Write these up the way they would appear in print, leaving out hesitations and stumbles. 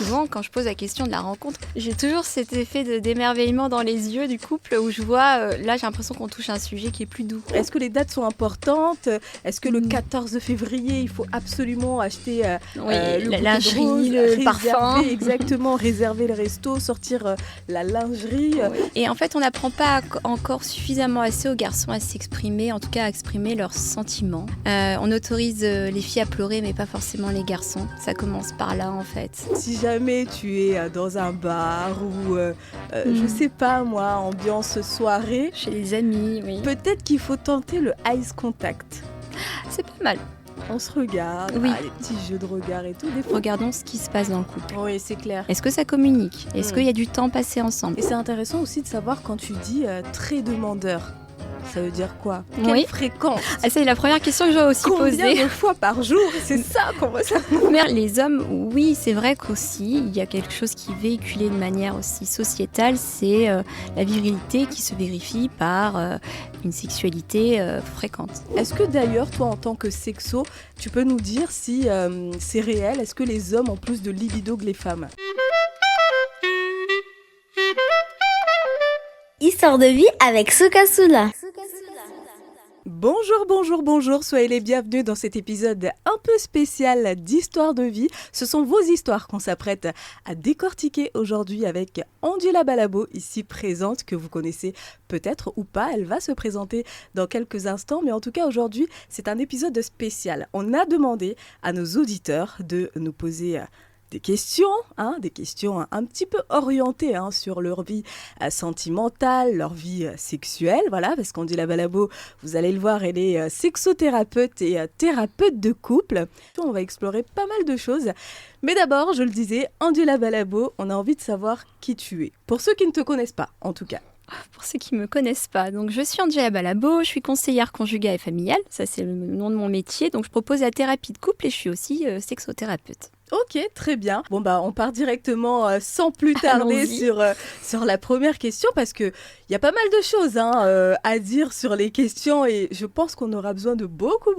souvent, quand je pose la question de la rencontre, j'ai toujours cet effet d'émerveillement dans les yeux du couple où je vois, là j'ai l'impression qu'on touche un sujet qui est plus doux. Est-ce que les dates sont importantes ? Est-ce que le 14 février, il faut absolument acheter la lingerie, le parfum. Exactement, réserver le resto, sortir la lingerie. Et en fait, on n'apprend pas encore suffisamment assez aux garçons à s'exprimer, en tout cas à exprimer leurs sentiments. On autorise les filles à pleurer, mais pas forcément les garçons. Ça commence par là, en fait. Si jamais tu es dans un bar ou, je sais pas moi, ambiance soirée, chez les amis, oui. Peut-être qu'il faut tenter le eyes contact. C'est pas mal. On se regarde, oui. Les petits jeux de regard et tout. Regardons ce qui se passe dans le couple. Oui, c'est clair. Est-ce que ça communique ? Est-ce qu'il y a du temps passé ensemble ? Et c'est intéressant aussi de savoir quand tu dis très demandeur. Ça veut dire quoi ? Quelle fréquence ? Ah, c'est la première question que j'ai aussi posée. Combien de fois par jour ? C'est ça qu'on va savoir. Mais les hommes, oui, c'est vrai qu'aussi, il y a quelque chose qui est véhiculé de manière aussi sociétale, c'est la virilité qui se vérifie par une sexualité fréquente. Est-ce que d'ailleurs, toi, en tant que sexo, tu peux nous dire si c'est réel ? Est-ce que les hommes ont plus de libido que les femmes ? Histoire de vie avec Sukasula. Bonjour, soyez les bienvenus dans cet épisode un peu spécial d'Histoire de vie. Ce sont vos histoires qu'on s'apprête à décortiquer aujourd'hui avec Angela Balabo, ici présente, que vous connaissez peut-être ou pas. Elle va se présenter dans quelques instants, mais en tout cas aujourd'hui, c'est un épisode spécial. On a demandé à nos auditeurs de nous poser des questions un petit peu orientées sur leur vie sentimentale, leur vie sexuelle, voilà, parce qu'Angela Balabo, vous allez le voir, elle est sexothérapeute et thérapeute de couple. On va explorer pas mal de choses, mais d'abord, je le disais, Angela Balabo, on a envie de savoir qui tu es, pour ceux qui ne te connaissent pas, en tout cas. Pour ceux qui ne me connaissent pas, donc je suis Angela Balabo, je suis conseillère conjugale et familiale, ça c'est le nom de mon métier, donc je propose la thérapie de couple et je suis aussi sexothérapeute. Ok, très bien. Bon on part directement sans plus tarder sur la première question parce que il y a pas mal de choses à dire sur les questions et je pense qu'on aura besoin de beaucoup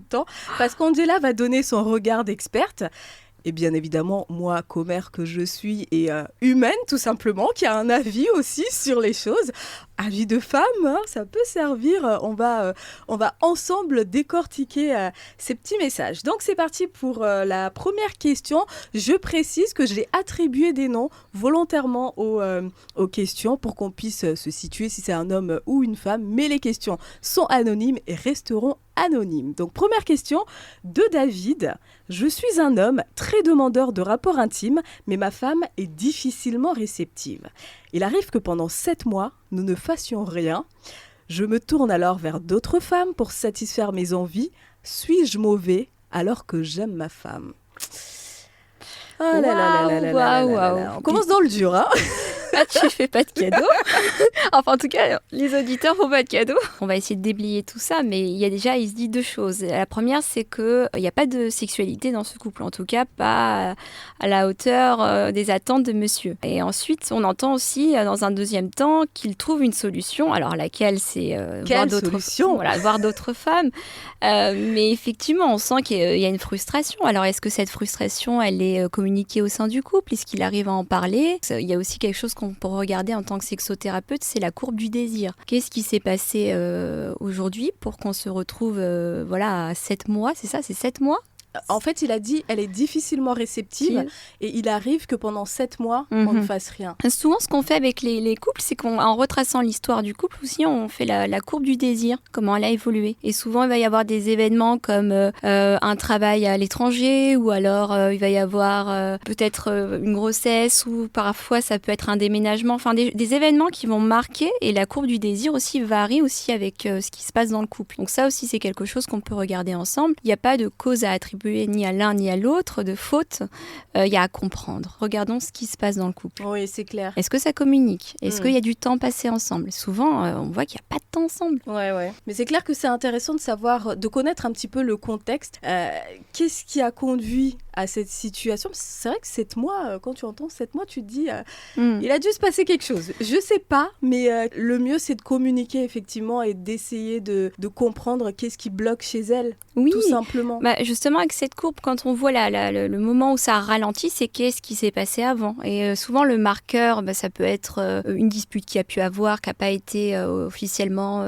de temps parce qu'Angela va donner son regard d'experte. Et bien évidemment, moi, commère que je suis et humaine tout simplement, qui a un avis aussi sur les choses. Avis de femme, ça peut servir. On va ensemble décortiquer ces petits messages. Donc c'est parti pour la première question. Je précise que j'ai attribué des noms volontairement aux questions pour qu'on puisse se situer si c'est un homme ou une femme. Mais les questions sont anonymes et resteront anonymes. Donc première question de David. Je suis un homme très demandeur de rapports intimes, mais ma femme est difficilement réceptive. Il arrive que pendant 7 mois, nous ne fassions rien. Je me tourne alors vers d'autres femmes pour satisfaire mes envies. Suis-je mauvais alors que j'aime ma femme ? Oh là là. On commence dans le dur, hein. Ah, tu fais pas de cadeaux. Enfin, en tout cas, les auditeurs font pas de cadeaux. On va essayer de déblayer tout ça, mais il se dit 2 choses. La première, c'est qu'il n'y a pas de sexualité dans ce couple, en tout cas pas à la hauteur des attentes de monsieur. Et ensuite, on entend aussi, dans un deuxième temps, qu'il trouve une solution. Alors, laquelle, c'est voir d'autres femmes. Mais effectivement, on sent qu'il y a une frustration. Alors, est-ce que cette frustration, elle est communiquée au sein du couple ? Est-ce qu'il arrive à en parler ? Il y a aussi quelque chose qu'on peut regarder en tant que sexothérapeute, c'est la courbe du désir. Qu'est-ce qui s'est passé aujourd'hui pour qu'on se retrouve à 7 mois, c'est ça ? C'est 7 mois ? En fait, il a dit elle est difficilement réceptive et il arrive que pendant 7 mois, on ne fasse rien. Souvent, ce qu'on fait avec les couples, c'est qu'en retraçant l'histoire du couple aussi, on fait la courbe du désir, comment elle a évolué. Et souvent, il va y avoir des événements comme un travail à l'étranger ou alors il va y avoir peut-être une grossesse ou parfois ça peut être un déménagement. Enfin, des événements qui vont marquer et la courbe du désir aussi varie aussi avec ce qui se passe dans le couple. Donc ça aussi, c'est quelque chose qu'on peut regarder ensemble. Il n'y a pas de cause à attribuer ni à l'un ni à l'autre, de faute, il y a à comprendre. Regardons ce qui se passe dans le couple. Oui, c'est clair. Est-ce que ça communique ? Est-ce qu'il y a du temps passé ensemble ? Souvent, on voit qu'il n'y a pas de temps ensemble. Ouais. Mais c'est clair que c'est intéressant de savoir, de connaître un petit peu le contexte. Qu'est-ce qui a conduit à cette situation ? C'est vrai que 7 mois, quand tu entends 7 mois, tu te dis, il a dû se passer quelque chose. Je sais pas, mais le mieux, c'est de communiquer effectivement et d'essayer de comprendre qu'est-ce qui bloque chez elle, tout simplement. Justement, que cette courbe, quand on voit le moment où ça a ralenti, c'est qu'est-ce qui s'est passé avant. Et souvent, le marqueur, ça peut être une dispute qu'il y a pu avoir, qui n'a pas été officiellement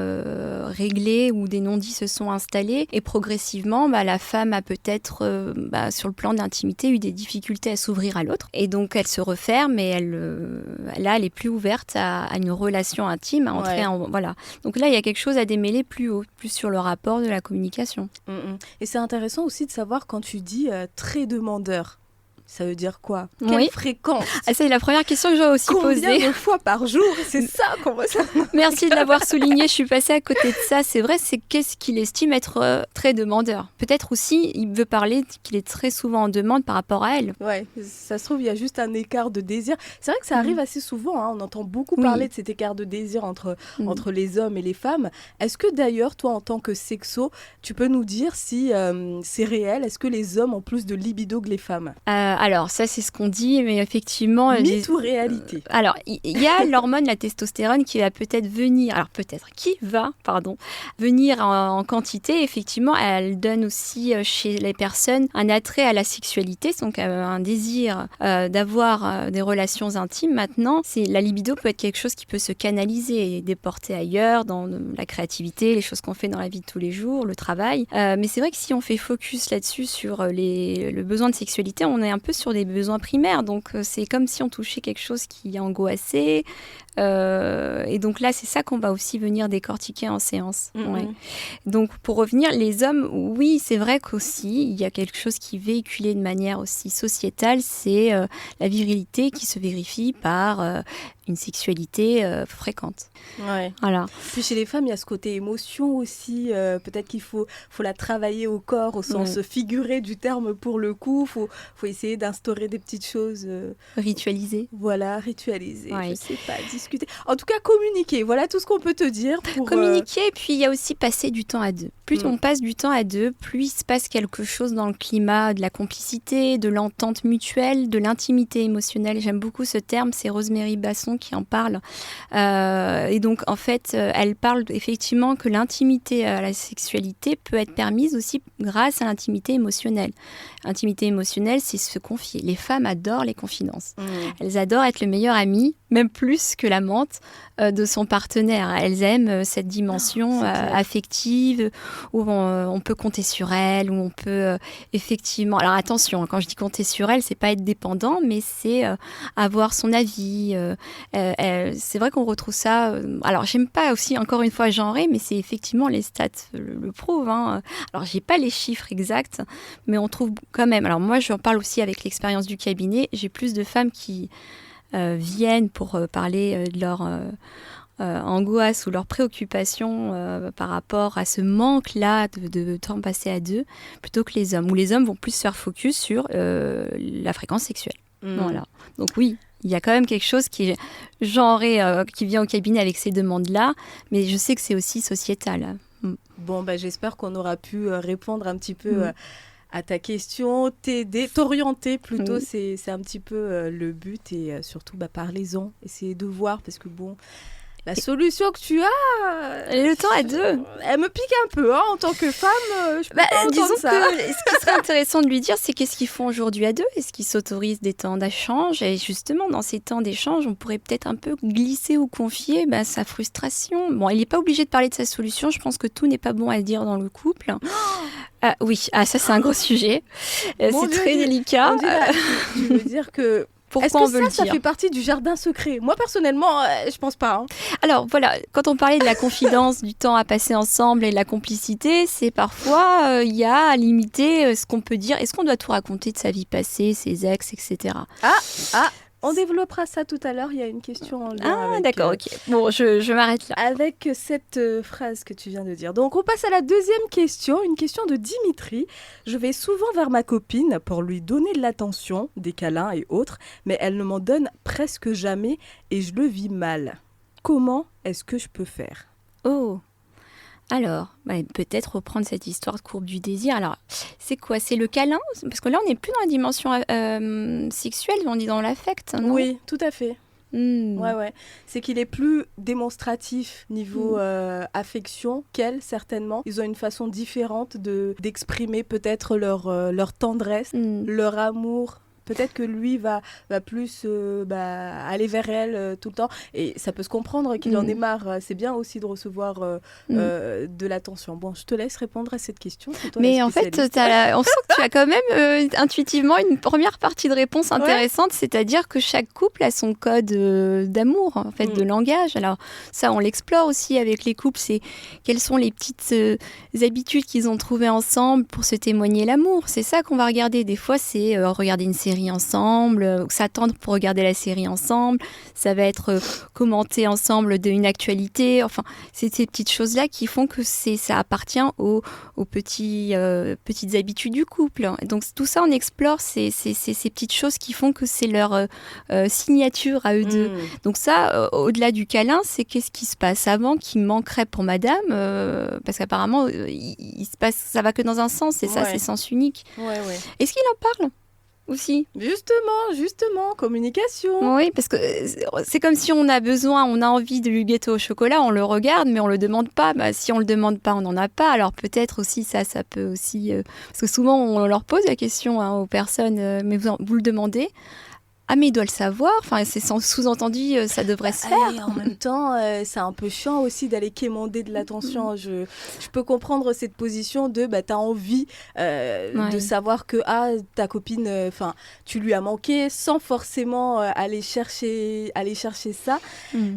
réglée, ou des non-dits se sont installés. Et progressivement, la femme a peut-être, sur le plan de l'intimité, eu des difficultés à s'ouvrir à l'autre. Et donc, elle se referme et là, elle est plus ouverte à une relation intime, à entrer voilà. Donc là, il y a quelque chose à démêler plus haut, plus sur le rapport de la communication. Et c'est intéressant aussi de savoir quand tu dis très demandeur. Ça veut dire quoi? Quelle fréquence? C'est la première question que j'ai aussi posée. Combien de fois par jour? C'est ça qu'on va savoir. Merci de l'avoir souligné, je suis passée à côté de ça. C'est vrai, c'est qu'est-ce qu'il estime être très demandeur. Peut-être aussi, il veut parler qu'il est très souvent en demande par rapport à elle. Ouais, ça se trouve, il y a juste un écart de désir. C'est vrai que ça arrive assez souvent, hein. On entend beaucoup parler de cet écart de désir entre les hommes et les femmes. Est-ce que d'ailleurs, toi, en tant que sexo, tu peux nous dire si c'est réel? Est-ce que les hommes ont plus de libido que les femmes? Alors, ça, c'est ce qu'on dit, mais effectivement... Mythe ou réalité? Alors, il y a l'hormone, la testostérone, qui va peut-être venir... Alors, venir en quantité. Effectivement, elle donne aussi chez les personnes un attrait à la sexualité, donc un désir d'avoir des relations intimes. Maintenant, la libido peut être quelque chose qui peut se canaliser et déporter ailleurs, dans la créativité, les choses qu'on fait dans la vie de tous les jours, le travail. Mais c'est vrai que si on fait focus là-dessus, sur le besoin de sexualité, on est un peu sur des besoins primaires, donc c'est comme si on touchait quelque chose qui angoissait, et donc là c'est ça qu'on va aussi venir décortiquer en séance. Donc pour revenir, les hommes, oui, c'est vrai qu'aussi il y a quelque chose qui est véhiculé de manière aussi sociétale, c'est la virilité qui se vérifie par une sexualité fréquente. Voilà. Puis chez les femmes, il y a ce côté émotion aussi. Peut-être qu'il faut la travailler au corps, au sens figuré du terme pour le coup. Faut essayer d'instaurer des petites choses. Ritualisées. Voilà, ritualisées. Je sais pas, discuter. En tout cas, communiquer. Voilà tout ce qu'on peut te dire. Communiquer, et puis il y a aussi passer du temps à deux. Plus on passe du temps à deux, plus il se passe quelque chose dans le climat de la complicité, de l'entente mutuelle, de l'intimité émotionnelle. J'aime beaucoup ce terme, c'est Rosemary Basson qui en parle. Et donc, en fait, elle parle effectivement que l'intimité à la sexualité peut être permise aussi grâce à l'intimité émotionnelle. L'intimité émotionnelle, c'est se confier. Les femmes adorent les confidences. Elles adorent être le meilleur ami, même plus que l'amante de son partenaire. Elles aiment cette dimension affective où on peut compter sur elle, où on peut effectivement... Alors attention, quand je dis compter sur elle, c'est pas être dépendant, mais c'est avoir son avis. C'est vrai qu'on retrouve ça... alors j'aime pas aussi, encore une fois, genrer, mais c'est effectivement, les stats le prouvent. Hein. Alors j'ai pas les chiffres exacts, mais on trouve quand même... Alors moi, j'en parle aussi avec l'expérience du cabinet. J'ai plus de femmes qui viennent pour parler de leur... angoisse ou leurs préoccupations par rapport à ce manque-là de temps passé à deux, plutôt que les hommes, où les hommes vont plus se faire focus sur la fréquence sexuelle. Voilà. Donc oui, il y a quand même quelque chose qui est genré, qui vient au cabinet avec ces demandes-là, mais je sais que c'est aussi sociétal. Bon, j'espère qu'on aura pu répondre un petit peu à ta question, t'aider, t'orienter plutôt, c'est un petit peu le but, et surtout parlez-en, essayez de voir, parce que bon... La solution que tu as... Le temps à deux. Elle me pique un peu, hein, en tant que femme. Je peux pas disons ça. Que ce qui serait intéressant de lui dire, c'est qu'est-ce qu'ils font aujourd'hui à deux? Est-ce qu'ils s'autorisent des temps d'échange? Et justement, dans ces temps d'échange, on pourrait peut-être un peu glisser ou confier sa frustration. Bon, il n'est pas obligé de parler de sa solution. Je pense que tout n'est pas bon à dire dans le couple. Oui, ça c'est un gros sujet. C'est très délicat. Tu veux dire que... Pourquoi Est-ce que ça fait partie du jardin secret? Moi, personnellement, je pense pas. Hein. Alors, voilà, quand on parlait de la confidence, du temps à passer ensemble et de la complicité, c'est parfois, il y a à limiter ce qu'on peut dire. Est-ce qu'on doit tout raconter de sa vie passée, ses ex, etc. On développera ça tout à l'heure, il y a une question en lien avec... d'accord, ok. Bon, je m'arrête là. Avec cette phrase que tu viens de dire. Donc, on passe à la deuxième question, une question de Dimitri. Je vais souvent vers ma copine pour lui donner de l'attention, des câlins et autres, mais elle ne m'en donne presque jamais et je le vis mal. Comment est-ce que je peux faire? Alors, peut-être reprendre cette histoire de courbe du désir. Alors, c'est quoi? C'est le câlin? Parce que là, on n'est plus dans la dimension sexuelle, on est dans l'affect, non? Oui, tout à fait. Ouais. C'est qu'il est plus démonstratif niveau affection qu'elle, certainement. Ils ont une façon différente d'exprimer peut-être leur tendresse, leur amour. Peut-être que lui va plus aller vers elle tout le temps. Et ça peut se comprendre qu'il en ait marre. C'est bien aussi de recevoir de l'attention. Bon, je te laisse répondre à cette question. Mais en fait, on sent que tu as quand même intuitivement une première partie de réponse intéressante, c'est-à-dire que chaque couple a son code d'amour, en fait, de langage. Alors ça, on l'explore aussi avec les couples. C'est quelles sont les petites habitudes qu'ils ont trouvées ensemble pour se témoigner l'amour. C'est ça qu'on va regarder. Des fois, c'est regarder une série ensemble, s'attendre pour regarder la série ensemble, ça va être commenter ensemble d'une actualité, enfin c'est ces petites choses-là qui font que ça appartient aux petites habitudes du couple. Donc tout ça on explore ces petites choses qui font que c'est leur signature à eux deux. Donc ça, au-delà du câlin, c'est qu'est-ce qui se passe avant qui manquerait pour madame, parce qu'apparemment il se passe, ça va que dans un sens, et ça c'est sens unique. Est-ce qu'il en parle aussi? Justement, communication. Oui, parce que c'est comme si on a envie de gâteau au chocolat, on le regarde, mais on le demande pas. Si on le demande pas, on n'en a pas. Alors peut-être aussi ça peut aussi... parce que souvent, on leur pose la question aux personnes, mais vous le demandez. Ah mais il doit le savoir, enfin c'est sous-entendu, ça devrait se faire. Et en même temps, c'est un peu chiant aussi d'aller quémander de l'attention. Je peux comprendre cette position de t'as envie de savoir que ta copine, tu lui as manqué sans forcément aller chercher ça.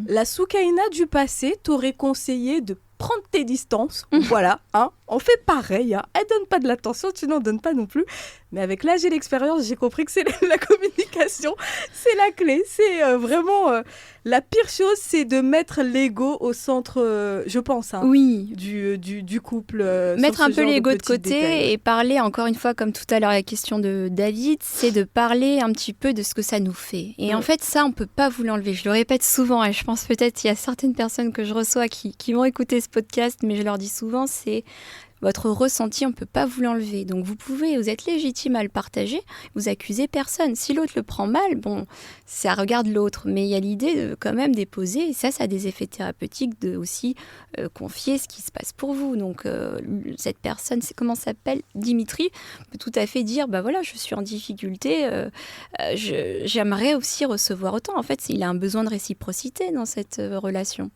La Soukaina du passé t'aurait conseillé de prendre tes distances, voilà, on fait pareil, elle donne pas de l'attention, tu n'en donnes pas non plus, mais avec l'âge et l'expérience, j'ai compris que c'est la communication, c'est la clé, c'est vraiment la pire chose, c'est de mettre l'ego au centre, je pense, du couple. Mettre un peu l'ego de côté détails. Et parler, encore une fois, comme tout à l'heure, la question de David, c'est de parler un petit peu de ce que ça nous fait. Et en fait, ça, on peut pas vous l'enlever. Je le répète souvent, et je pense peut-être qu'il y a certaines personnes que je reçois qui vont écouter ce podcast, mais je leur dis souvent, c'est votre ressenti, on ne peut pas vous l'enlever. Donc vous êtes légitime à le partager, vous accusez personne. Si l'autre le prend mal, bon, ça regarde l'autre. Mais il y a l'idée de quand même déposer, et ça a des effets thérapeutiques, de aussi confier ce qui se passe pour vous. Donc cette personne, c'est comment ça s'appelle, Dimitri, peut tout à fait dire, voilà, je suis en difficulté, j'aimerais aussi recevoir autant. En fait, il a un besoin de réciprocité dans cette relation.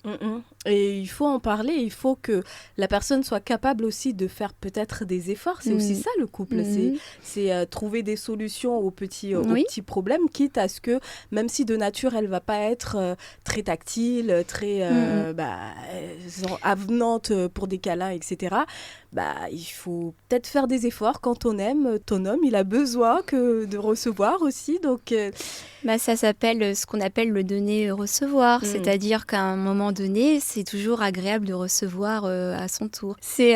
Et il faut en parler, il faut que la personne soit capable aussi de faire peut-être des efforts. C'est aussi ça le couple, c'est trouver des solutions aux petits problèmes, quitte à ce que, même si de nature elle va pas être très tactile, très avenante pour des câlins, etc., il faut peut-être faire des efforts. Quand on aime ton homme, il a besoin de recevoir aussi, donc... ça s'appelle ce qu'on appelle le donner-recevoir, c'est-à-dire qu'à un moment donné, c'est toujours agréable de recevoir à son tour. C'est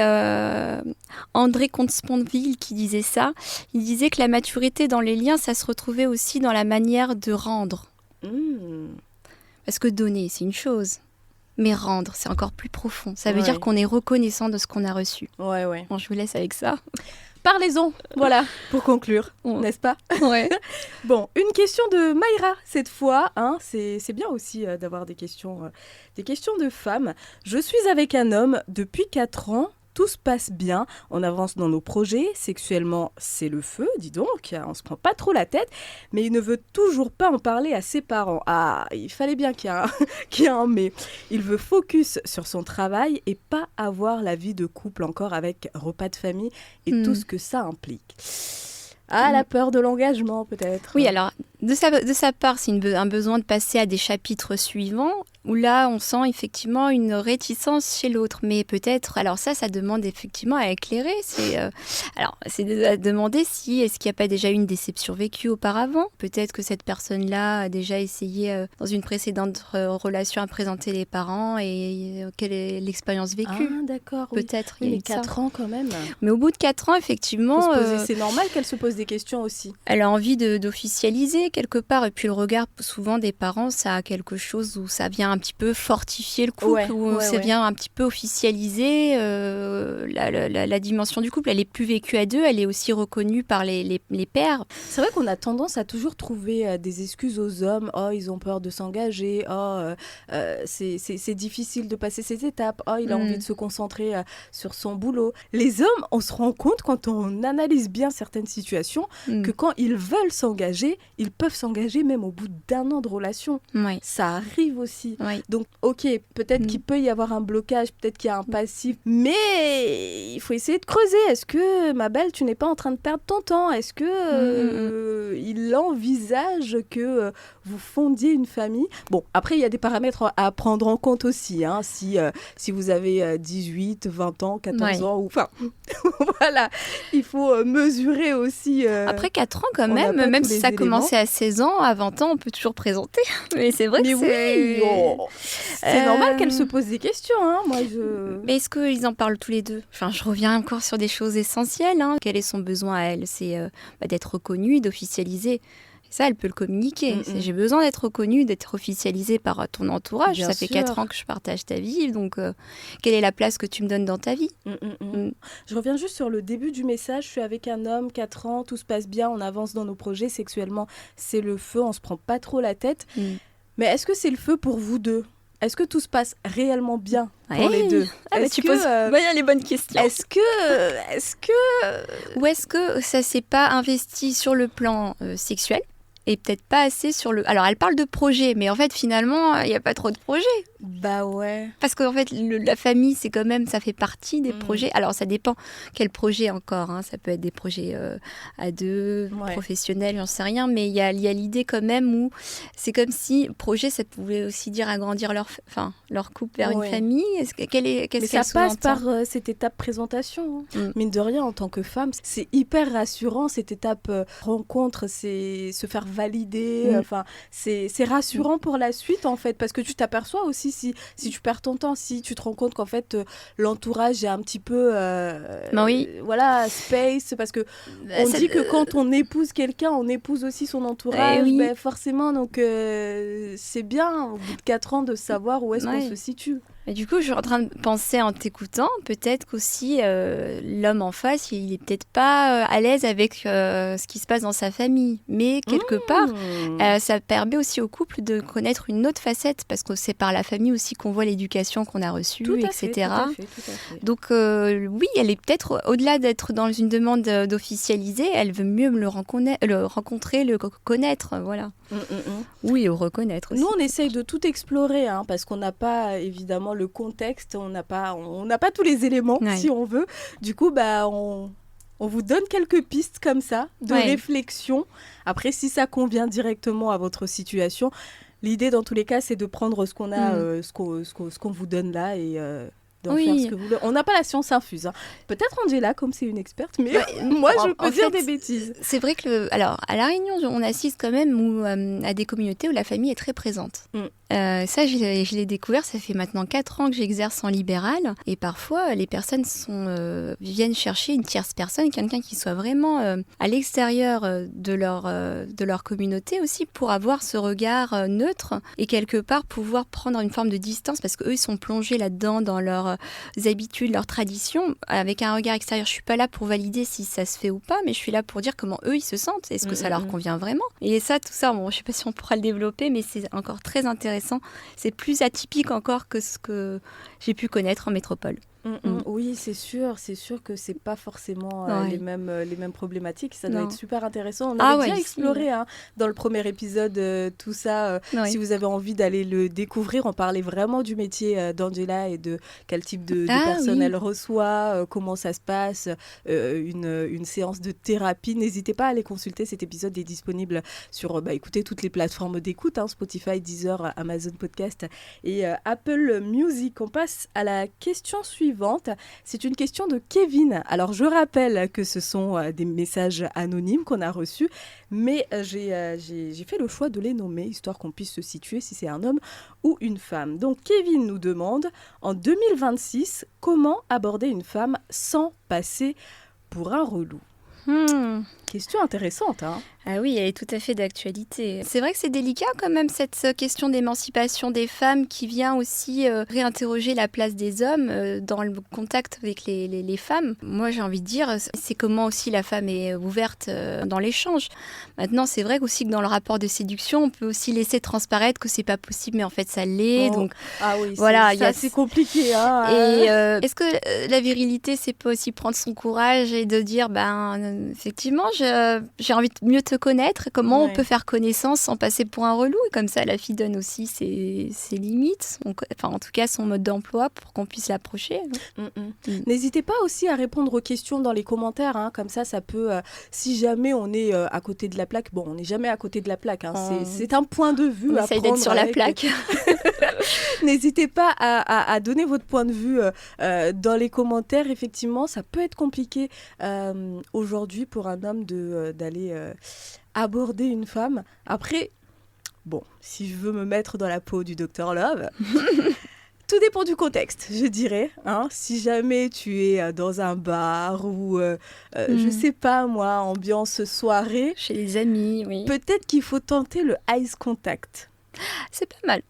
André Comte-Sponville qui disait ça. Il disait que la maturité dans les liens, ça se retrouvait aussi dans la manière de rendre. Parce que donner, c'est une chose. Mais rendre, c'est encore plus profond. Ça veut dire qu'on est reconnaissant de ce qu'on a reçu. Ouais. Bon, je vous laisse avec ça. Parlez-en, voilà, pour conclure, n'est-ce pas? Ouais. Bon, une question de Mayra cette fois. C'est bien aussi d'avoir des questions de femmes. Je suis avec un homme depuis 4 ans. Tout se passe bien, on avance dans nos projets, sexuellement c'est le feu, dis donc, on se prend pas trop la tête, mais il ne veut toujours pas en parler à ses parents. Il fallait bien qu'il y ait un mais. Il veut focus sur son travail et pas avoir la vie de couple encore avec repas de famille et tout ce que ça implique. La peur de l'engagement peut-être. Oui, alors de sa part, c'est un besoin de passer à des chapitres suivants, où là, on sent effectivement une réticence chez l'autre. Mais peut-être, alors ça demande effectivement à éclairer. C'est à demander est-ce qu'il n'y a pas déjà eu une déception vécue auparavant. Peut-être que cette personne-là a déjà essayé, dans une précédente relation, à présenter les parents et quelle est l'expérience vécue. D'accord. Peut-être. Oui, mais 4 ans quand même. Mais au bout de 4 ans, effectivement... c'est normal qu'elle se pose des questions aussi. Elle a envie d'officialiser quelque part. Et puis le regard souvent des parents, ça a quelque chose où ça vient vient un petit peu fortifier le couple, où ça vient un petit peu officialiser la dimension du couple. Elle est plus vécue à deux, elle est aussi reconnue par les pères. C'est vrai qu'on a tendance à toujours trouver des excuses aux hommes. Oh, ils ont peur de s'engager. Oh, c'est difficile de passer ces étapes. Oh, il a envie de se concentrer sur son boulot. Les hommes, on se rend compte quand on analyse bien certaines situations que quand ils veulent s'engager, ils peuvent s'engager même au bout d'1 an de relation. Ça arrive aussi. Donc, ok, peut-être qu'il peut y avoir un blocage, peut-être qu'il y a un passif, mais il faut essayer de creuser. Est-ce que, ma belle, tu n'es pas en train de perdre ton temps? Est-ce que il envisage que vous fondiez une famille? Bon, après, il y a des paramètres à prendre en compte aussi. Hein, si vous avez 18, 20 ans, 14 ans, enfin, voilà, il faut mesurer aussi. Après 4 ans, quand même si ça a commencé à 16 ans, à 20 ans, on peut toujours présenter. Mais c'est vrai que c'est normal qu'elle se pose des questions. Hein. Mais est-ce qu'ils en parlent tous les deux? Enfin, je reviens encore sur des choses essentielles. Hein. Quel est son besoin à elle? C'est d'être reconnue, d'officialiser. Ça, elle peut le communiquer. J'ai besoin d'être reconnue, d'être officialisée par ton entourage. Bien ça fait 4 ans que je partage ta vie. Donc, quelle est la place que tu me donnes dans ta vie? Je reviens juste sur le début du message. Je suis avec un homme, 4 ans, tout se passe bien, on avance dans nos projets. Sexuellement, c'est le feu, on se prend pas trop la tête. Mais est-ce que c'est le feu pour vous deux? Est-ce que tout se passe réellement bien pour les deux? Tu poses bien les bonnes questions. Est-ce que... Ou est-ce que ça s'est pas investi sur le plan sexuel et peut-être pas assez sur le... Alors, elle parle de projet, mais en fait, finalement, il n'y a pas trop de projets. Bah ouais. Parce qu'en fait, la famille, c'est quand même, ça fait partie des projets. Alors, ça dépend quel projet encore. Hein. Ça peut être des projets à deux, professionnels, j'en sais rien. Mais il y a l'idée quand même où c'est comme si projet, ça pouvait aussi dire agrandir leur couple vers une famille. Mais ça passe par cette étape présentation. Hein. Mine de rien, en tant que femme, c'est hyper rassurant, cette étape rencontre, c'est se faire valider. Enfin, c'est rassurant pour la suite, en fait, parce que tu t'aperçois aussi si tu perds ton temps, si tu te rends compte qu'en fait l'entourage est un petit peu voilà, space, parce que on dit que quand on épouse quelqu'un, on épouse aussi son entourage, forcément, donc c'est bien au bout de 4 ans de savoir où est-ce qu'on se situe. Et du coup, je suis en train de penser en t'écoutant, peut-être qu'aussi l'homme en face, il est peut-être pas à l'aise avec ce qui se passe dans sa famille. Mais quelque part, ça permet aussi au couple de connaître une autre facette, parce que c'est par la famille aussi qu'on voit l'éducation qu'on a reçue, etc. Tout à fait. Donc oui, elle est peut-être, au-delà d'être dans une demande d'officialiser, elle veut mieux le rencontrer, le connaître, voilà. Oui, le reconnaître aussi. Nous, on essaye de tout explorer, hein, parce qu'on n'a pas, évidemment, le contexte, on n'a pas tous les éléments, si on veut. Du coup, on vous donne quelques pistes comme ça, de réflexion. Après, si ça convient directement à votre situation, l'idée, dans tous les cas, c'est de prendre ce qu'on a, ce qu'on vous donne là et... d'en faire ce que vous voulez. On n'a pas la science infuse. Hein. Peut-être Angela, comme c'est une experte, mais moi, je peux dire des bêtises. C'est vrai que, alors, à La Réunion, on assiste quand même à des communautés où la famille est très présente. Ça, je l'ai découvert, ça fait maintenant 4 ans que j'exerce en libéral. Et parfois, les personnes viennent chercher une tierce personne, quelqu'un qui soit vraiment à l'extérieur de leur communauté aussi, pour avoir ce regard neutre et quelque part pouvoir prendre une forme de distance, parce qu'eux, ils sont plongés là-dedans, dans leurs habitudes, leurs traditions, avec un regard extérieur. Je suis pas là pour valider si ça se fait ou pas, mais je suis là pour dire comment eux, ils se sentent. Est-ce que ça leur convient vraiment? Et ça, tout ça, je sais pas si on pourra le développer, mais c'est encore très intéressant. C'est plus atypique encore que ce que j'ai pu connaître en métropole. Oui, c'est sûr que c'est pas forcément les mêmes problématiques. Ça doit être super intéressant. On avait déjà exploré dans le premier épisode tout ça. Si vous avez envie d'aller le découvrir, on parlait vraiment du métier d'Angela et de quel type de personnes elle reçoit, comment ça se passe, une séance de thérapie. N'hésitez pas à aller consulter. Cet épisode est disponible sur écoutez, toutes les plateformes d'écoute, Spotify, Deezer, Amazon Podcast et Apple Music. On passe à la question suivante. C'est une question de Kevin. Alors, je rappelle que ce sont des messages anonymes qu'on a reçus, mais j'ai fait le choix de les nommer, histoire qu'on puisse se situer si c'est un homme ou une femme. Donc, Kevin nous demande, en 2026, comment aborder une femme sans passer pour un relou ? Question intéressante, hein. Ah oui, elle est tout à fait d'actualité. C'est vrai que c'est délicat quand même cette question d'émancipation des femmes qui vient aussi réinterroger la place des hommes dans le contact avec les femmes. Moi j'ai envie de dire, c'est comment aussi la femme est ouverte dans l'échange. Maintenant c'est vrai aussi que dans le rapport de séduction, on peut aussi laisser transparaître que c'est pas possible, mais en fait ça l'est. Donc ah oui, voilà, c'est compliqué. Hein. Et est-ce que la virilité, c'est pas aussi prendre son courage et de dire, effectivement, j'ai envie de mieux te connaître, comment on peut faire connaissance sans passer pour un relou, et comme ça la fille donne aussi ses limites, en tout cas son mode d'emploi pour qu'on puisse l'approcher. N'hésitez pas aussi à répondre aux questions dans les commentaires, hein, comme ça peut, si jamais on est à côté de la plaque, on n'est jamais à côté de la plaque, hein, c'est un point de vue. On essaye d'être sur la plaque. N'hésitez pas à donner votre point de vue dans les commentaires. Effectivement, ça peut être compliqué aujourd'hui pour un homme d'aller aborder une femme. Après, si je veux me mettre dans la peau du Dr Love, tout dépend du contexte, je dirais. Hein. Si jamais tu es dans un bar ou, je sais pas moi, ambiance soirée. Chez les amis, oui. Peut-être qu'il faut tenter le eyes contact. C'est pas mal.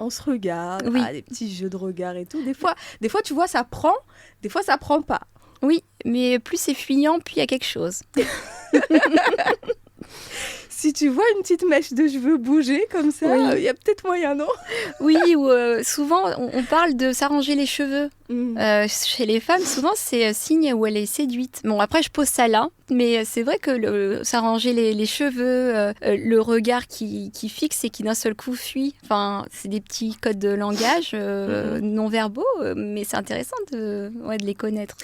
On se regarde, des petits jeux de regard et tout. Des fois, tu vois, ça prend, des fois, ça prend pas. Oui, mais plus c'est fuyant, plus il y a quelque chose. Si tu vois une petite mèche de cheveux bouger comme ça, il y a peut-être moyen, non? Oui, ou souvent, on parle de s'arranger les cheveux. Chez les femmes, souvent, c'est signe où elle est séduite. Bon, après, je pose ça là, mais c'est vrai que s'arranger les cheveux, le regard qui fixe et qui d'un seul coup fuit, c'est des petits codes de langage non-verbaux, mais c'est intéressant de les connaître.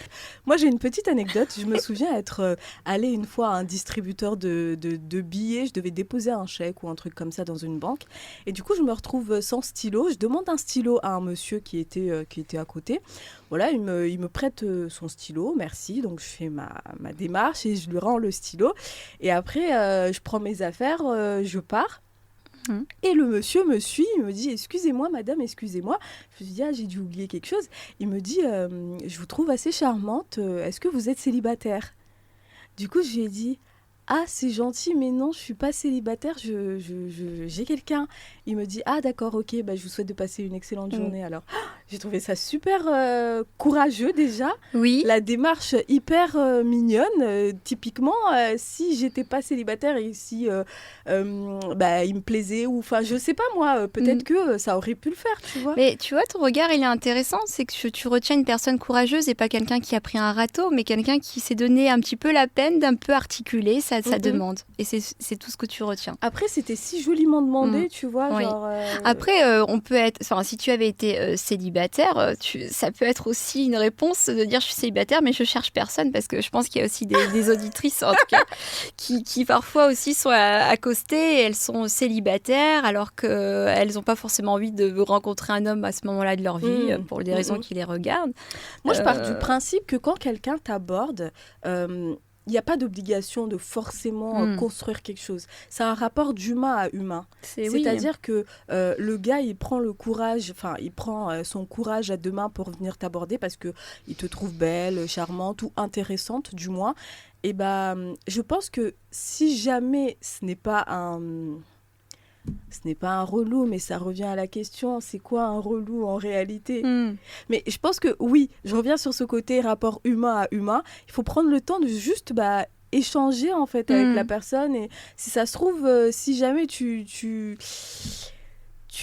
Moi, j'ai une petite anecdote. Je me souviens être allée une fois à un distributeur de billets. Je devais déposer un chèque ou un truc comme ça dans une banque. Et du coup, je me retrouve sans stylo. Je demande un stylo à un monsieur qui était à côté. Voilà, il me prête son stylo, merci. Donc, je fais ma démarche et je lui rends le stylo. Et après, je prends mes affaires, je pars. Et le monsieur me suit, il me dit « Excusez-moi, madame, excusez-moi. » Je lui dis « Ah, j'ai dû oublier quelque chose. » Il me dit « Je vous trouve assez charmante. Est-ce que vous êtes célibataire ?» Du coup, je lui ai dit « Ah, c'est gentil, mais non, je ne suis pas célibataire, j'ai quelqu'un. » Il me dit « Ah, d'accord, ok, je vous souhaite de passer une excellente journée. » Alors, j'ai trouvé ça super courageux déjà. Oui. La démarche hyper mignonne. Typiquement, si j'étais pas célibataire et si il me plaisait, ou je sais pas moi, peut-être que ça aurait pu le faire, tu vois. Mais tu vois, ton regard, il est intéressant. C'est que tu retiens une personne courageuse et pas quelqu'un qui a pris un râteau, mais quelqu'un qui s'est donné un petit peu la peine d'un peu articuler sa demande. Et c'est tout ce que tu retiens. Après, c'était si joliment demandé, tu vois. Oui. Genre, après, on peut être... si tu avais été célibataire, ça peut être aussi une réponse de dire je suis célibataire, mais je cherche personne, parce que je pense qu'il y a aussi des auditrices, en tout cas, qui parfois aussi sont accostées et elles sont célibataires, alors qu'elles n'ont pas forcément envie de rencontrer un homme à ce moment-là de leur vie, pour des raisons qui les regardent. Moi, je pars du principe que quand quelqu'un t'aborde... il n'y a pas d'obligation de forcément construire quelque chose. C'est un rapport d'humain à humain. C'est-à-dire que le gars, il prend son courage à deux mains pour venir t'aborder parce qu'il te trouve belle, charmante ou intéressante, du moins. Et je pense que si jamais ce n'est pas un relou, mais ça revient à la question, c'est quoi un relou en réalité? Mais je pense que oui, je reviens sur ce côté rapport humain à humain. Il faut prendre le temps de juste échanger en fait avec la personne. Et si ça se trouve, si jamais tu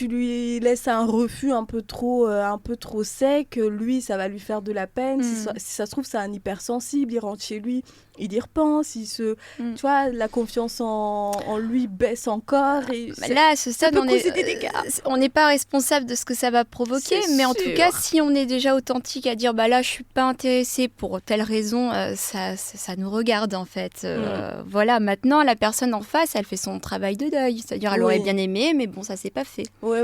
lui laisses un refus un peu trop sec, lui, ça va lui faire de la peine. Si ça se trouve, c'est un hypersensible, il rentre chez lui, il y repense, tu vois, la confiance en lui baisse encore. Et là, à ce stade, on n'est pas responsable de ce que ça va provoquer, mais en tout cas, si on est déjà authentique à dire, là, je suis pas intéressée pour telle raison, ça nous regarde, en fait. Voilà, maintenant, la personne en face, elle fait son travail de deuil. C'est-à-dire, elle aurait bien aimé, mais bon, ça s'est pas fait. Oui,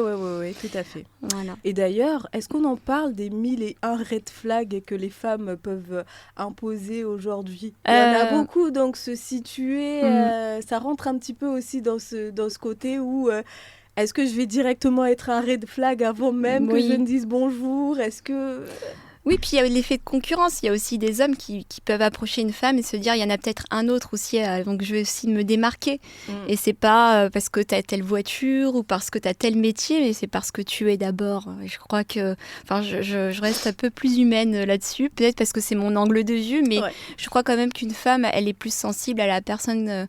tout à fait. Voilà. Et d'ailleurs, est-ce qu'on en parle des 1001 red flags que les femmes peuvent imposer aujourd'hui? Il y en a beaucoup, donc se situer, ça rentre un petit peu aussi dans ce côté où est-ce que je vais directement être un red flag avant même que je ne dise bonjour? Est-ce que... Oui, puis il y a l'effet de concurrence. Il y a aussi des hommes qui peuvent approcher une femme et se dire, il y en a peut-être un autre aussi, donc je vais aussi me démarquer. Et c'est pas parce que tu as telle voiture ou parce que tu as tel métier, mais c'est parce que tu es d'abord. Je crois que, je reste un peu plus humaine là-dessus. Peut-être parce que c'est mon angle de vue, mais je crois quand même qu'une femme, elle est plus sensible à la personne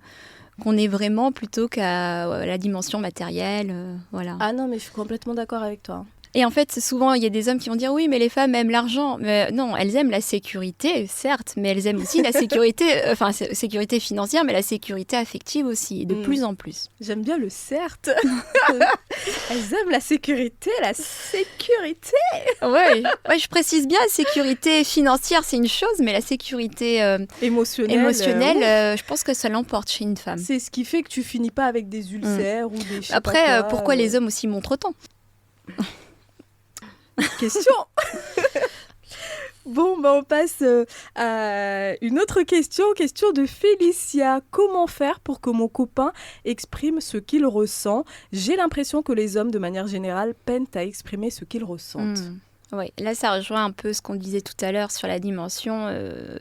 qu'on est vraiment plutôt qu'à la dimension matérielle. Voilà. Ah non, mais je suis complètement d'accord avec toi. Et en fait, souvent, il y a des hommes qui vont dire oui, mais les femmes aiment l'argent. Mais non, elles aiment la sécurité, certes, mais elles aiment aussi la sécurité, sécurité financière, mais la sécurité affective aussi, de plus en plus. J'aime bien le certes. Elles aiment la sécurité. Ouais, je précise bien, la sécurité financière, c'est une chose, mais la sécurité émotionnelle, je pense que ça l'emporte chez une femme. C'est ce qui fait que tu finis pas avec des ulcères ou des... Après, pourquoi les hommes aussi montrent autant ? Question. Bon, on passe à une autre question de Félicia. Comment faire pour que mon copain exprime ce qu'il ressent ? J'ai l'impression que les hommes, de manière générale, peinent à exprimer ce qu'ils ressentent. Oui, là ça rejoint un peu ce qu'on disait tout à l'heure sur la dimension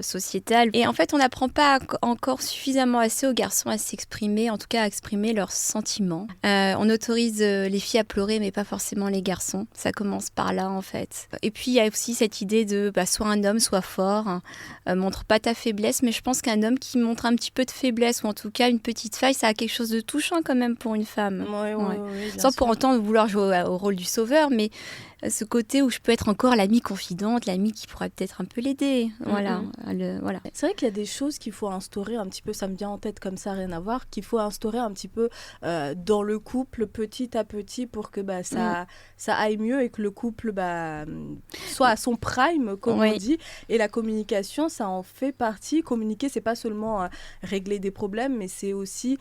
sociétale. Et en fait, on n'apprend pas encore suffisamment assez aux garçons à s'exprimer, en tout cas à exprimer leurs sentiments. On autorise les filles à pleurer, mais pas forcément les garçons. Ça commence par là en fait. Et puis il y a aussi cette idée de soit un homme soit fort, montre pas ta faiblesse, mais je pense qu'un homme qui montre un petit peu de faiblesse ou en tout cas une petite faille, ça a quelque chose de touchant quand même pour une femme. Ouais, sans pour autant vouloir jouer au rôle du sauveur, mais ce côté où je peux être encore l'amie confidente, l'amie qui pourrait peut-être un peu l'aider. Voilà. C'est vrai qu'il y a des choses qu'il faut instaurer un petit peu, ça me vient en tête comme ça, rien à voir, qu'il faut instaurer un petit peu dans le couple petit à petit pour que ça aille mieux et que le couple soit à son prime, comme on dit. Et la communication, ça en fait partie. Communiquer, c'est pas seulement régler des problèmes, mais c'est aussi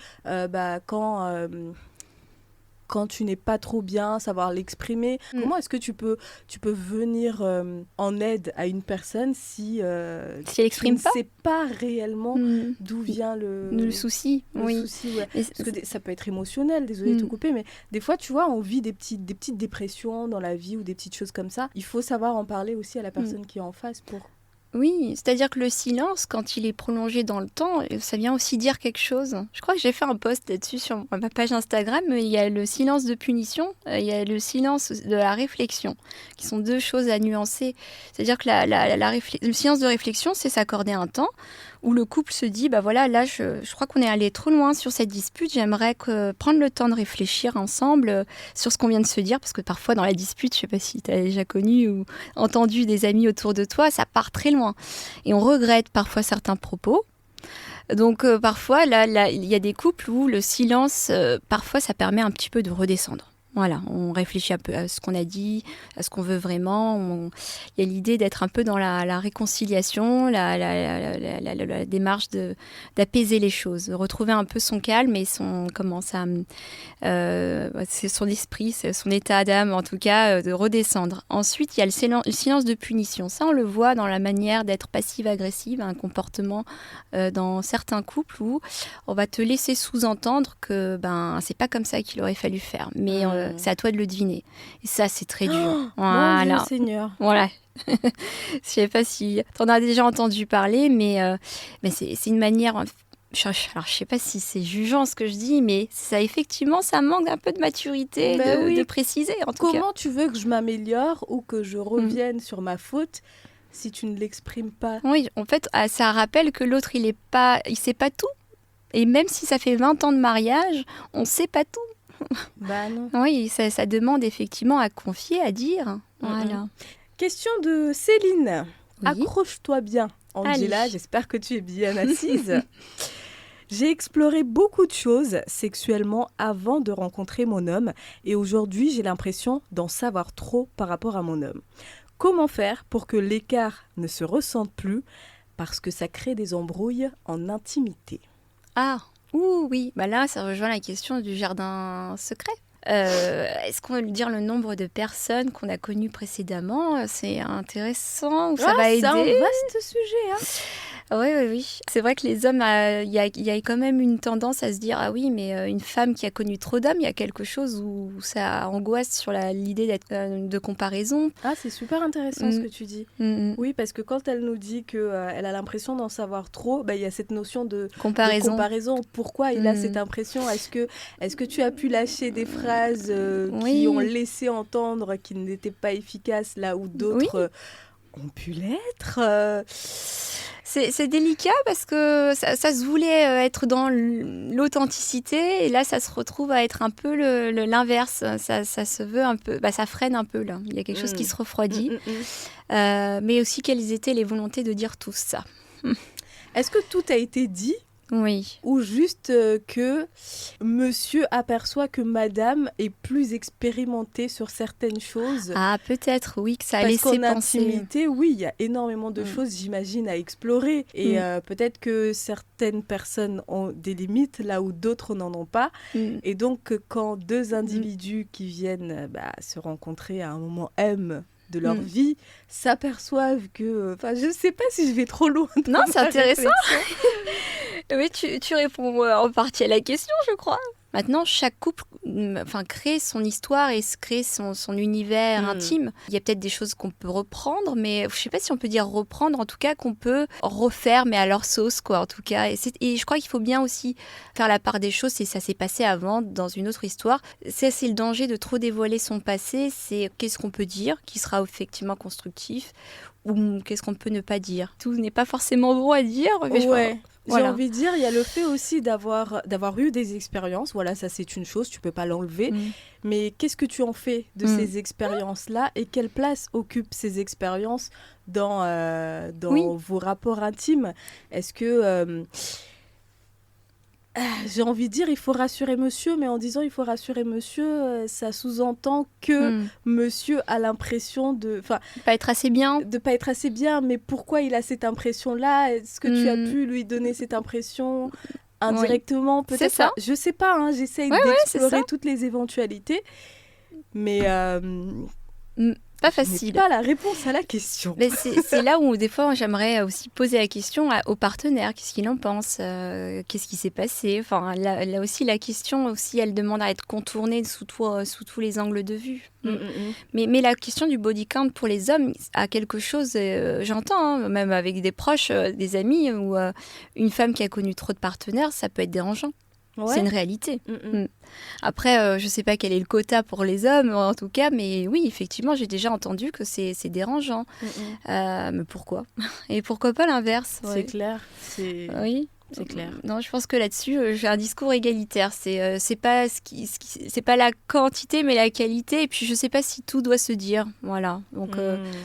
quand tu n'es pas trop bien, savoir l'exprimer. Comment est-ce que tu peux venir en aide à une personne si elle n'exprime pas, ne sait pas réellement d'où vient le souci. Souci, ouais. Parce que ça peut être émotionnel, désolée de te couper, mais des fois, tu vois, on vit des petites dépressions dans la vie ou des petites choses comme ça. Il faut savoir en parler aussi à la personne qui est en face pour... Oui, c'est-à-dire que le silence, quand il est prolongé dans le temps, ça vient aussi dire quelque chose. Je crois que j'ai fait un post là-dessus sur ma page Instagram. Il y a le silence de punition, il y a le silence de la réflexion, qui sont deux choses à nuancer. C'est-à-dire que le silence de réflexion, c'est s'accorder un temps où le couple se dit, là, je crois qu'on est allé trop loin sur cette dispute, j'aimerais prendre le temps de réfléchir ensemble sur ce qu'on vient de se dire, parce que parfois dans la dispute, je ne sais pas si tu as déjà connu ou entendu des amis autour de toi, ça part très loin. Et on regrette parfois certains propos. Donc parfois, là, il y a des couples où le silence, parfois, ça permet un petit peu de redescendre. Voilà, on réfléchit un peu à ce qu'on a dit, à ce qu'on veut vraiment. Il y a l'idée d'être un peu dans la réconciliation, la démarche d'apaiser les choses, de retrouver un peu son calme et c'est son esprit, c'est son état d'âme en tout cas, de redescendre. Ensuite, il y a le silence de punition. Ça, on le voit dans la manière d'être passive-agressive, un comportement dans certains couples où on va te laisser sous-entendre que c'est pas comme ça qu'il aurait fallu faire. Mais c'est à toi de le deviner. Et ça, c'est très dur. Voilà. Mon Dieu Seigneur. Voilà. Je sais pas si tu en as déjà entendu parler, mais c'est une manière... Alors, je sais pas si c'est jugeant ce que je dis, mais ça, effectivement, ça manque un peu de maturité de préciser, en tout cas. Comment tu veux que je m'améliore ou que je revienne sur ma faute si tu ne l'exprimes pas ? Oui, en fait, ça rappelle que l'autre, il sait pas tout. Et même si ça fait 20 ans de mariage, on sait pas tout. Non. Oui, ça demande effectivement à confier, à dire. Voilà. Question de Céline. Oui. Accroche-toi bien, Angela. Allez. J'espère que tu es bien assise. J'ai exploré beaucoup de choses sexuellement avant de rencontrer mon homme et aujourd'hui, j'ai l'impression d'en savoir trop par rapport à mon homme. Comment faire pour que l'écart ne se ressente plus parce que ça crée des embrouilles en intimité ? Oui, là, ça rejoint la question du jardin secret. Est-ce qu'on veut lui dire le nombre de personnes qu'on a connues précédemment ? C'est intéressant ou ça va aider ? C'est un vaste sujet. Oui, oui, oui. C'est vrai que les hommes, il y a quand même une tendance à se dire, ah oui, mais une femme qui a connu trop d'hommes, il y a quelque chose où ça angoisse sur l'idée d'être de comparaison. Ah, c'est super intéressant ce que tu dis. Oui, parce que quand elle nous dit qu'elle a l'impression d'en savoir trop, il y a cette notion de comparaison. Pourquoi il a cette impression? Est-ce que tu as pu lâcher des phrases qui ont laissé entendre qu'ils n'étaient pas efficaces là où d'autres ont pu l'être C'est délicat parce que ça se voulait être dans l'authenticité et là ça se retrouve à être un peu l'inverse. Ça se veut un peu, ça freine un peu là. Il y a quelque chose qui se refroidit. Mais aussi quelles étaient les volontés de dire tout ça. Est-ce que tout a été dit? Oui. Ou juste que monsieur aperçoit que madame est plus expérimentée sur certaines choses. Ah, peut-être, oui, que ça a laissé penser. Parce qu'en intimité, oui, il y a énormément de choses, j'imagine, à explorer. Et peut-être que certaines personnes ont des limites là où d'autres n'en ont pas. Et donc, quand deux individus qui viennent se rencontrer à un moment M de leur vie, s'aperçoivent que... Enfin, je ne sais pas si je vais trop loin. Non, c'est intéressant. Oui, tu réponds en partie à la question, je crois. Maintenant, chaque couple crée son histoire et crée son univers intime. Il y a peut-être des choses qu'on peut reprendre, mais je ne sais pas si on peut dire reprendre, en tout cas qu'on peut refaire, mais à leur sauce, quoi, en tout cas. Et je crois qu'il faut bien aussi faire la part des choses, et ça s'est passé avant, dans une autre histoire. C'est le danger de trop dévoiler son passé, c'est qu'est-ce qu'on peut dire, qui sera effectivement constructif, ou qu'est-ce qu'on peut ne pas dire. Tout n'est pas forcément bon à dire, mais J'ai envie de dire, il y a le fait aussi d'avoir eu des expériences. Voilà, ça c'est une chose, tu peux pas l'enlever. Mais qu'est-ce que tu en fais de ces expériences-là et quelle place occupent ces expériences dans vos rapports intimes? Est-ce que... j'ai envie de dire, il faut rassurer monsieur, mais en disant il faut rassurer monsieur, ça sous-entend que monsieur a l'impression de... pas être assez bien. De pas être assez bien, mais pourquoi il a cette impression-là? Est-ce que tu as pu lui donner cette impression indirectement? Peut-être c'est ça. Je sais pas, j'essaye d'explorer toutes les éventualités, mais... Pas facile. Je n'ai pas la réponse à la question. Mais c'est là où, des fois, j'aimerais aussi poser la question aux partenaires. Qu'est-ce qu'ils en pensent? Qu'est-ce qui s'est passé? Enfin, là aussi, la question, aussi, elle demande à être contournée sous tous les angles de vue. Mais la question du body count pour les hommes a quelque chose, j'entends, même avec des proches, des amis, où une femme qui a connu trop de partenaires, ça peut être dérangeant. Ouais. C'est une réalité. Après, je ne sais pas quel est le quota pour les hommes, en tout cas, mais oui, effectivement, j'ai déjà entendu que c'est dérangeant. Mais pourquoi? Et pourquoi pas l'inverse? C'est clair. Oui. C'est clair. Non, je pense que là-dessus, j'ai un discours égalitaire. C'est pas c'est pas la quantité, mais la qualité. Et puis, je sais pas si tout doit se dire. Voilà. Donc,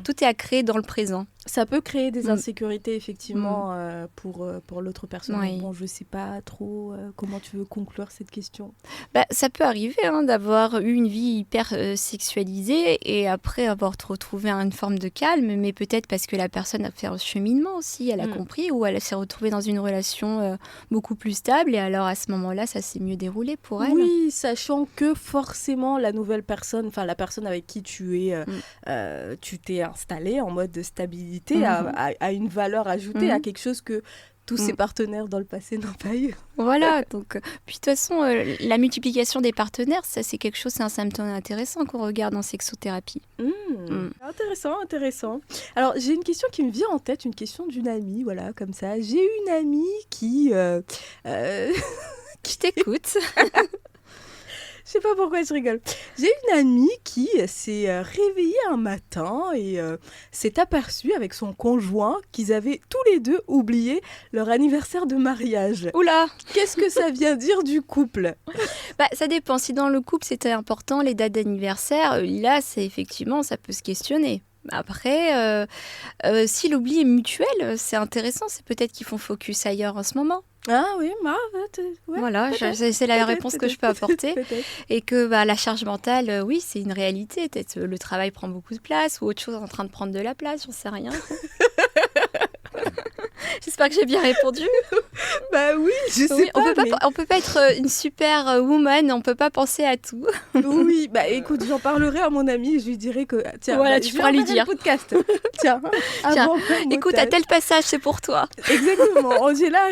tout est à créer dans le présent. Ça peut créer des insécurités, effectivement, pour l'autre personne. Oui. Bon, je sais pas trop comment tu veux conclure cette question. Ça peut arriver d'avoir eu une vie hyper sexualisée et après avoir retrouvé une forme de calme, mais peut-être parce que la personne a fait un cheminement aussi, elle a compris, ou elle s'est retrouvée dans une relation beaucoup plus stable, et alors à ce moment-là, ça s'est mieux déroulé pour elle. Oui, sachant que forcément, la nouvelle personne, enfin la personne avec qui tu t'es installée en mode de stabilité, a une valeur ajoutée, à quelque chose que tous ses partenaires dans le passé n'ont pas eu. Voilà, donc puis de toute façon, la multiplication des partenaires, ça c'est quelque chose, c'est un symptôme intéressant qu'on regarde en sexothérapie. Intéressant. Alors j'ai une question qui me vient en tête, une question d'une amie, voilà, comme ça. J'ai une amie qui... Qui t'écoute. Je sais pas pourquoi je rigole. J'ai une amie qui s'est réveillée un matin et s'est aperçue avec son conjoint qu'ils avaient tous les deux oublié leur anniversaire de mariage. Oula! Qu'est-ce que ça vient dire du couple? Ça dépend. Si dans le couple c'était important, les dates d'anniversaire, là c'est effectivement, ça peut se questionner. Après, si l'oubli est mutuel, c'est intéressant. C'est peut-être qu'ils font focus ailleurs en ce moment. Ah oui, voilà, c'est la réponse que je peux apporter. Et que la charge mentale, oui, c'est une réalité. Peut-être le travail prend beaucoup de place ou autre chose est en train de prendre de la place, j'en sais rien. J'espère que j'ai bien répondu. Bah oui, je sais Oui, pas. on peut pas être une super woman, on peut pas penser à tout. Oui, bah écoute, j'en parlerai à mon ami et je lui dirai que tiens, Voilà, bah, tu je pourras lui enverrai dire. le podcast. Tiens, avant le Écoute, à montage. tel passage, c'est pour toi. Exactement. Angela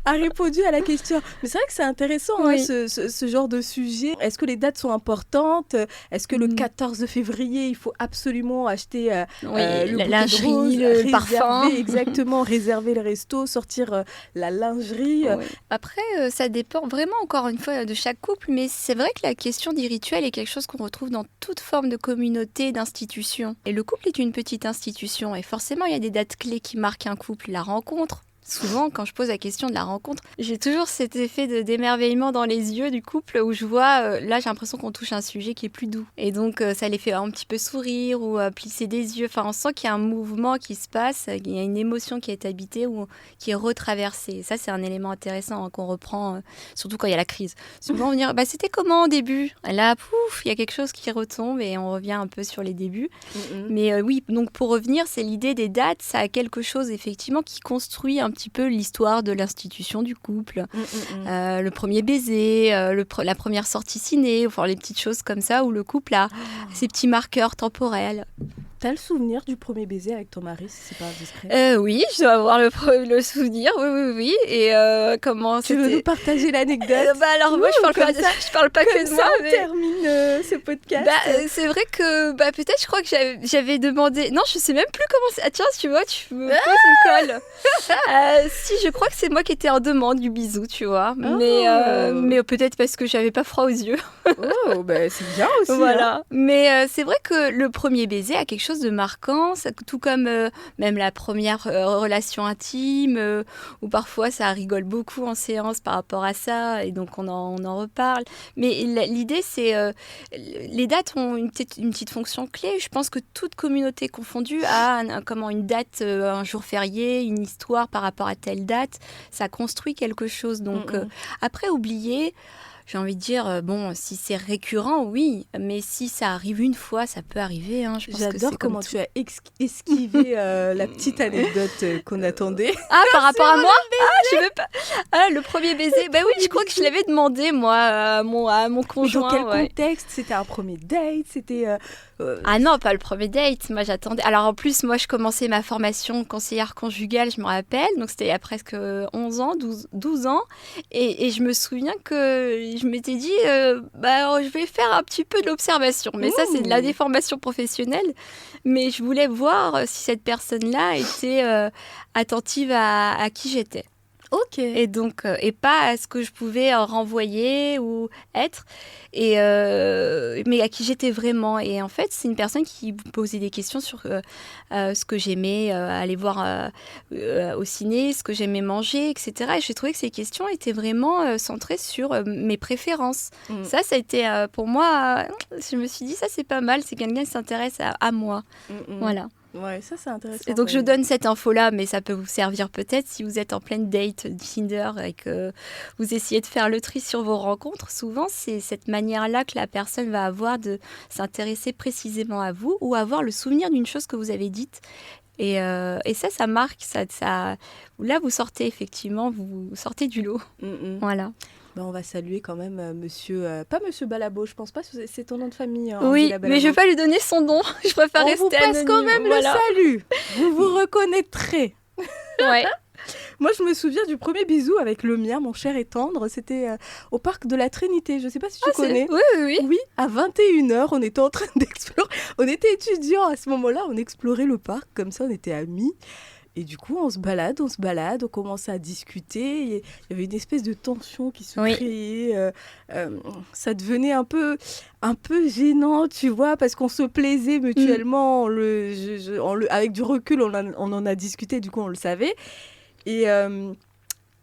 a répondu à la question. Mais c'est vrai que c'est intéressant hein, Oui. ce genre de sujet. Est-ce que les dates sont importantes? Est-ce que le Mm. 14 février, il faut absolument acheter Oui, le la bouquet de lingerie, roses, le parfum. exactement, réserver le resto, sortir la lingerie. Oui. Après, ça dépend vraiment, encore une fois, de chaque couple, mais c'est vrai que la question des rituels est quelque chose qu'on retrouve dans toute forme de communauté, d'institution. Et le couple est une petite institution, et forcément, il y a des dates clés qui marquent un couple. La rencontre. Souvent, quand je pose la question de la rencontre, j'ai toujours cet effet d'émerveillement dans les yeux du couple où je vois, là j'ai l'impression qu'on touche un sujet qui est plus doux. Et donc ça les fait un petit peu sourire ou plisser des yeux. Enfin, on sent qu'il y a un mouvement qui se passe, il y a une émotion qui est habitée ou qui est retraversée. Et ça, c'est un élément intéressant hein, qu'on reprend, surtout quand il y a la crise. Souvent, on va dire, c'était comment au début? Et là, pouf, il y a quelque chose qui retombe et on revient un peu sur les débuts. Mais oui, donc pour revenir, c'est l'idée des dates, ça a quelque chose effectivement qui construit un petit peu l'histoire de l'institution du couple. Le premier baiser, la première sortie ciné, enfin les petites choses comme ça où le couple a ses petits marqueurs temporels. T'as le souvenir du premier baiser avec ton mari, si c'est pas indiscret? Oui, je dois avoir le souvenir, oui. Et comment Tu veux nous partager l'anecdote? Alors moi, je parle pas que de moi. On termine ce podcast. C'est vrai que peut-être je crois que j'avais demandé. Non, je sais même plus comment c'est. Ah tiens, tu vois, tu me poses une colle. Si, je crois que c'est moi qui étais en demande du bisou, tu vois. Mais peut-être parce que j'avais pas froid aux yeux. Oh, c'est bien aussi. Voilà. Hein. Mais c'est vrai que le premier baiser a quelque chose de marquant, tout comme même la première relation intime, où parfois ça rigole beaucoup en séance par rapport à ça, et donc on en reparle. Mais l'idée, c'est les dates ont une petite fonction clé. Je pense que toute communauté confondue a une date, un jour férié, une histoire par rapport à telle date. Ça construit quelque chose. Donc après, oublier... J'ai envie de dire, si c'est récurrent, oui, mais si ça arrive une fois, ça peut arriver. Hein. J'adore comment tu as esquivé la petite anecdote qu'on attendait. Ah, par rapport à moi? Je veux pas. Ah, le premier baiser. Oui, je crois que je l'avais demandé, moi, à mon conjoint. Mais dans quel contexte? C'était un premier date? C'était... Ah non, pas le premier date. Moi, j'attendais. Alors, en plus, moi, je commençais ma formation conseillère conjugale, je me rappelle. Donc, c'était il y a presque 11 ans, 12 ans. Et je me souviens que je m'étais dit, je vais faire un petit peu de l'observation. Mais ça, c'est de la déformation professionnelle. Mais je voulais voir si cette personne-là était attentive à qui j'étais. Ok. Et donc, et pas à ce que je pouvais renvoyer ou être, mais à qui j'étais vraiment. Et en fait, c'est une personne qui me posait des questions sur ce que j'aimais aller voir au ciné, ce que j'aimais manger, etc. Et j'ai trouvé que ces questions étaient vraiment centrées sur mes préférences. Ça a été pour moi, je me suis dit, ça c'est pas mal, c'est quelqu'un qui s'intéresse à moi. Voilà. Ouais, ça c'est intéressant. Et donc je donne cette info-là, mais ça peut vous servir peut-être si vous êtes en pleine date Tinder et que vous essayez de faire le tri sur vos rencontres. Souvent, c'est cette manière-là que la personne va avoir de s'intéresser précisément à vous ou avoir le souvenir d'une chose que vous avez dite. Et ça marque. Là, vous sortez effectivement, vous sortez du lot. Voilà. On va saluer quand même pas monsieur Balabo, je pense pas, c'est ton nom de famille. Oui, mais je vais pas lui donner son nom, je préfère rester anonyme. On vous passe quand même le salut, vous vous reconnaîtrez. Ouais. Moi, je me souviens du premier bisou avec le mien, mon cher et tendre, c'était au parc de la Trinité, je sais pas si tu connais. Oui. Oui, à 21h, on était en train d'explorer, on était étudiants à ce moment-là, on explorait le parc, comme ça on était amis. Et du coup, on se balade, on commence à discuter. Il y avait une espèce de tension qui se créait. Ça devenait un peu gênant, tu vois, parce qu'on se plaisait mutuellement. Avec du recul, on en a discuté, du coup, on le savait. Et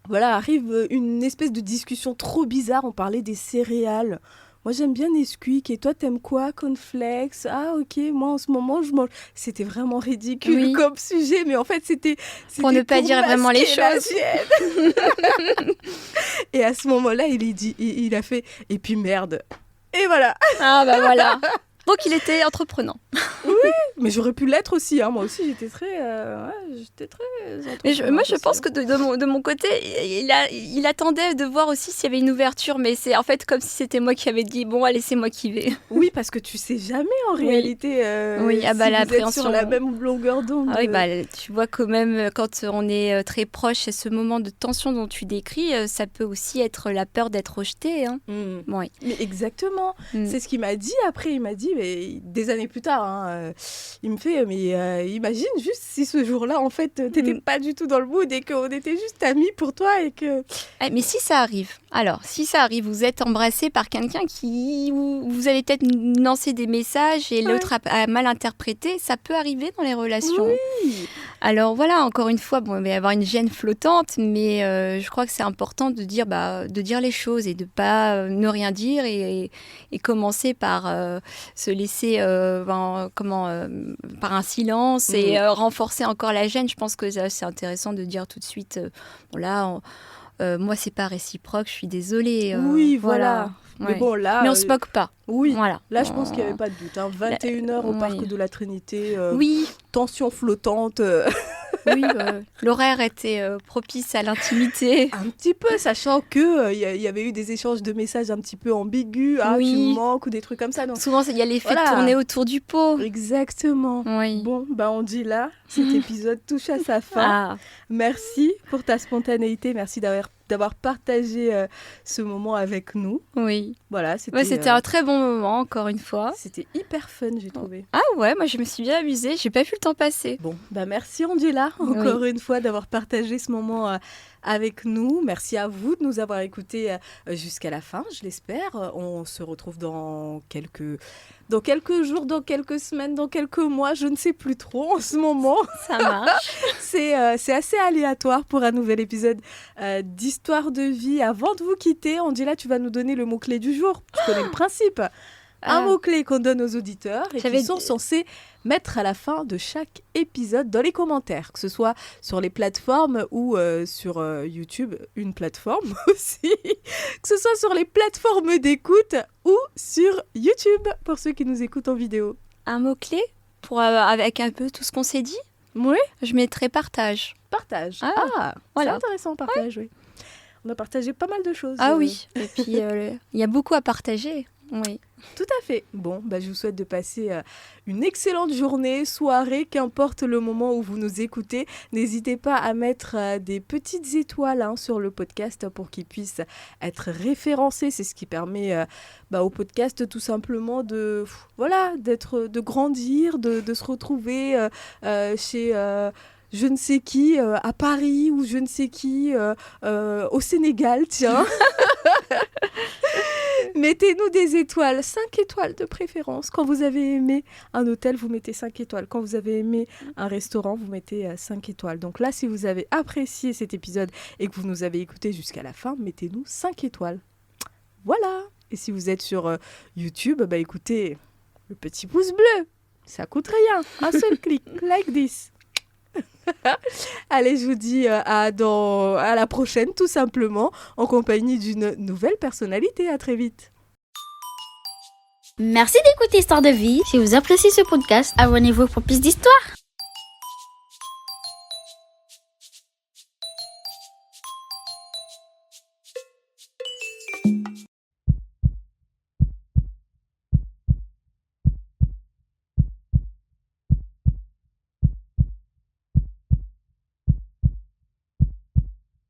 voilà, arrive une espèce de discussion trop bizarre. On parlait des céréales. Moi, j'aime bien Nesquik. Et toi, t'aimes quoi? Cornflakes? Ah, ok. Moi, en ce moment, je mange... C'était vraiment ridicule comme sujet. Mais en fait, c'était pour ne pas dire vraiment les choses. Et à ce moment-là, il a fait... Et puis, merde. Et voilà. Ah, bah voilà. Donc, il était entreprenant. Oui, mais j'aurais pu l'être aussi. Hein. Moi aussi, j'étais très moi, je pense que de mon côté, il attendait de voir aussi s'il y avait une ouverture, mais c'est en fait comme si c'était moi qui avais dit bon, allez, c'est moi qui vais. Oui, parce que tu sais jamais en réalité. Oui, si vous êtes sur la même longueur d'onde. Ah oui, tu vois quand même quand on est très proche, c'est ce moment de tension dont tu décris, ça peut aussi être la peur d'être rejeté. Hein. Oui. Mais exactement. C'est ce qu'il m'a dit. Après, il m'a dit, mais des années plus tard, hein, il me fait, mais imagine juste si ce jour-là, en fait, t'étais pas du tout dans le mood et qu'on était juste amis pour toi et que... Mais si ça arrive, vous êtes embrassé par quelqu'un qui... Vous avez peut-être lancé des messages et l'autre a mal interprété, ça peut arriver dans les relations. Oui. Alors voilà, encore une fois, il va y avoir une gêne flottante, mais je crois que c'est important de dire les choses et de pas ne rien dire et commencer par se laisser par un silence et renforcer encore la gêne. Je pense que c'est intéressant de dire tout de suite, moi c'est pas réciproque, je suis désolée. Oui, voilà. Mais bon, là... Mais on se moque pas. Oui, voilà. Là je pense qu'il n'y avait pas de doute. 21h au Parc de la Trinité, tension flottante. Oui, l'horaire était propice à l'intimité. Un petit peu, sachant qu'il y avait eu des échanges de messages un petit peu ambigus, tu me manques ou des trucs comme ça. Donc, souvent, il y a l'effet de tourner autour du pot. Exactement. Oui. Bon, on dit là, cet épisode touche à sa fin. Merci pour ta spontanéité, merci d'avoir partagé ce moment avec nous. Oui. Voilà, c'était un très bon moment, encore une fois. C'était hyper fun, j'ai trouvé. Ah ouais, moi je me suis bien amusée, j'ai pas vu le temps passer. Bon, merci Angela, encore une fois, d'avoir partagé ce moment avec nous. Merci à vous de nous avoir écoutés jusqu'à la fin, je l'espère. On se retrouve dans quelques jours, dans quelques semaines, dans quelques mois, je ne sais plus trop en ce moment. Ça marche. C'est assez aléatoire pour un nouvel épisode d'Histoire de vie. Avant de vous quitter, Angela, tu vas nous donner le mot-clé du jour. Tu connais le principe. Un mot-clé qu'on donne aux auditeurs et qu'ils sont censés mettre à la fin de chaque épisode dans les commentaires, que ce soit sur les plateformes ou sur YouTube, une plateforme aussi, que ce soit sur les plateformes d'écoute ou sur YouTube pour ceux qui nous écoutent en vidéo. Un mot-clé avec un peu tout ce qu'on s'est dit ? Oui. Je mettrais partage. Partage. Voilà. C'est intéressant, partage, oui. On a partagé pas mal de choses. Ah oui, et puis il y a beaucoup à partager. Oui. Tout à fait. Bon, je vous souhaite de passer une excellente journée, soirée, qu'importe le moment où vous nous écoutez. N'hésitez pas à mettre des petites étoiles sur le podcast pour qu'il puisse être référencé. C'est ce qui permet au podcast tout simplement de grandir, de se retrouver chez... je ne sais qui à Paris ou je ne sais qui au Sénégal, tiens. Mettez-nous des étoiles, 5 étoiles de préférence. Quand vous avez aimé un hôtel, vous mettez 5 étoiles. Quand vous avez aimé un restaurant, vous mettez 5 étoiles. Donc là, si vous avez apprécié cet épisode et que vous nous avez écouté jusqu'à la fin, mettez-nous 5 étoiles. Voilà. Et si vous êtes sur YouTube, écoutez, le petit pouce bleu, ça coûte rien. Un seul clic, like this. Allez, je vous dis à la prochaine, tout simplement, en compagnie d'une nouvelle personnalité. À très vite. Merci d'écouter Histoire de vie. Si vous appréciez ce podcast, abonnez-vous pour plus d'histoires.